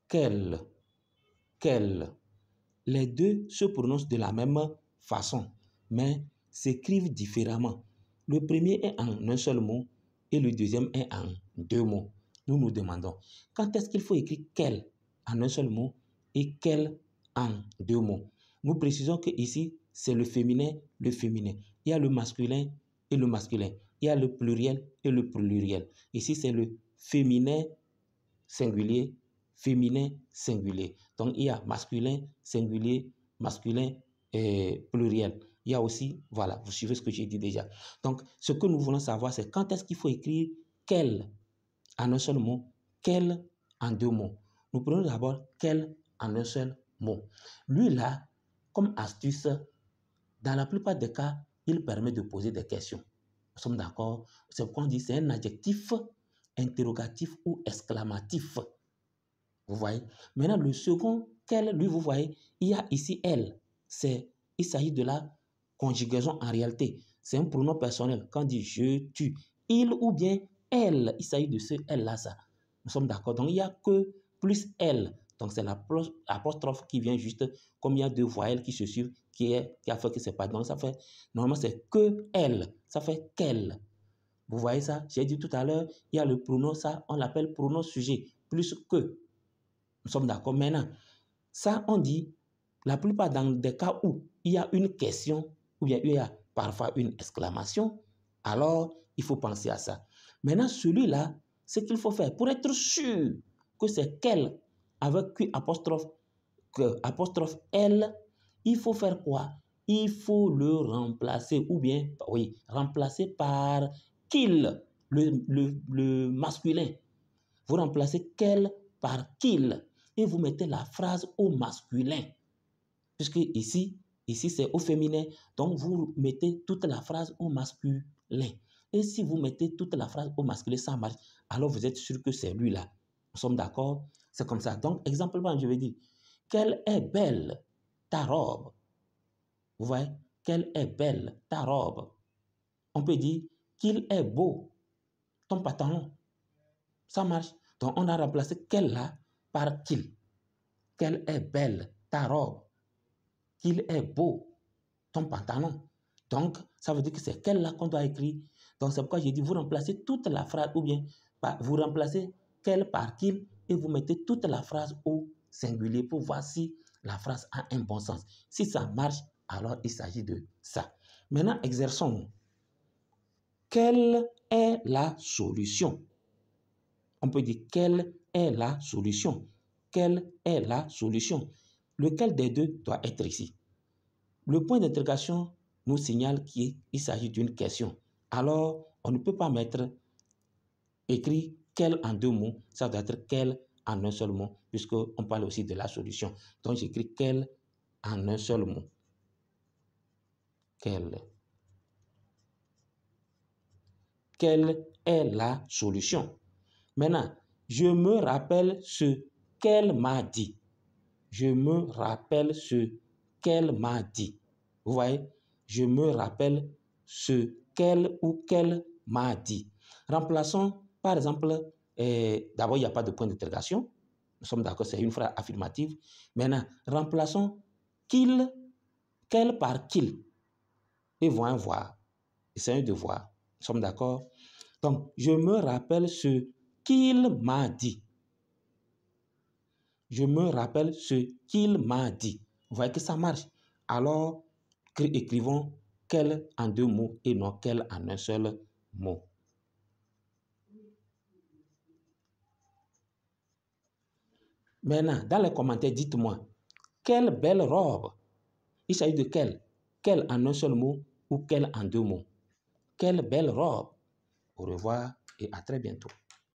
quel, quel. Les deux se prononcent de la même façon, mais s'écrivent différemment. Le premier est en un seul mot et le deuxième est en deux mots. Nous nous demandons, quand est-ce qu'il faut écrire quel en un seul mot et quel en deux mots? Nous précisons que ici, c'est le féminin, le féminin. Il y a le masculin et le masculin. Il y a le pluriel et le pluriel. Ici, c'est le féminin singulier, féminin singulier. Donc, il y a masculin, singulier, masculin et pluriel. Il y a aussi, voilà, vous suivez ce que j'ai dit déjà. Donc, ce que nous voulons savoir, c'est quand est-ce qu'il faut écrire quel en un seul mot, quel en deux mots. Nous prenons d'abord quel en un seul mot. Lui, là, comme astuce, dans la plupart des cas, il permet de poser des questions. Nous sommes d'accord? C'est pourquoi on dit c'est un adjectif interrogatif ou exclamatif. Vous voyez? Maintenant, le second, quel, lui, vous voyez, il y a ici elle. Il s'agit de la conjugaison en réalité. C'est un pronom personnel. Quand on dit je, tu, il ou bien elle, il s'agit de ce elle-là, ça. Nous sommes d'accord? Donc, il n'y a que plus elle. Donc, c'est l'apostrophe qui vient juste, comme il y a deux voyelles qui se suivent, qui a fait que c'est pas. Donc, ça fait, normalement, c'est que elle. Ça fait qu'elle. Vous voyez ça? J'ai dit tout à l'heure, il y a le pronom, ça, on l'appelle pronom sujet, plus que. Nous sommes d'accord maintenant. Ça, on dit, la plupart dans des cas où il y a une question, ou bien il y a parfois une exclamation, alors il faut penser à ça. Maintenant, celui-là, ce qu'il faut faire pour être sûr que c'est qu'elle avec Q apostrophe, elle, il faut faire quoi? Il faut le remplacer, ou bien, oui, remplacer par qu'il, le masculin. Vous remplacez qu'elle par qu'il et vous mettez la phrase au masculin. Puisque ici c'est au féminin. Donc, vous mettez toute la phrase au masculin. Et si vous mettez toute la phrase au masculin, ça marche. Alors, vous êtes sûr que c'est lui-là. Nous sommes d'accord? C'est comme ça. Donc, exemplement, je vais dire, quelle est belle ta robe. Vous voyez? Quelle est belle ta robe. On peut dire qu'il est beau ton pantalon. Ça marche. Donc, on a remplacé quelle là par qu'il. Quelle est belle ta robe. Qu'il est beau ton pantalon. Donc, ça veut dire que c'est quelle là qu'on doit écrire. Donc, c'est pourquoi j'ai dit, vous remplacez toute la phrase, ou bien vous remplacez quelle par qu'il, et vous mettez toute la phrase au singulier pour voir si la phrase a un bon sens. Si ça marche, alors il s'agit de ça. Maintenant, exerçons. Quelle est la solution? On peut dire quelle est la solution. Quelle est la solution? Lequel des deux doit être ici? Le point d'interrogation nous signale qu'il s'agit d'une question. Alors, on ne peut pas mettre écrit quel en deux mots, ça doit être quel en un seul mot, puisqu'on parle aussi de la solution. Donc, j'écris quel en un seul mot. Quelle. Quelle est la solution? Maintenant, je me rappelle ce qu'elle m'a dit. Je me rappelle ce qu'elle m'a dit. Vous voyez? Je me rappelle ce qu'elle ou qu'elle m'a dit. Remplaçons, par exemple, d'abord, il n'y a pas de point d'interrogation. Nous sommes d'accord, c'est une phrase affirmative. Maintenant, remplaçons qu'il, qu'elle par qu'il. Et voyons voir. Essayons de voir. Nous sommes d'accord? Donc, je me rappelle ce qu'il m'a dit. Je me rappelle ce qu'il m'a dit. Vous voyez que ça marche. Alors, écrivons quel en deux mots et non quel en un seul mot. Maintenant, dans les commentaires, dites-moi, quelle belle robe. Il s'agit de quelle? Quelle en un seul mot ou quelle en deux mots? Quelle belle robe. Au revoir et à très bientôt.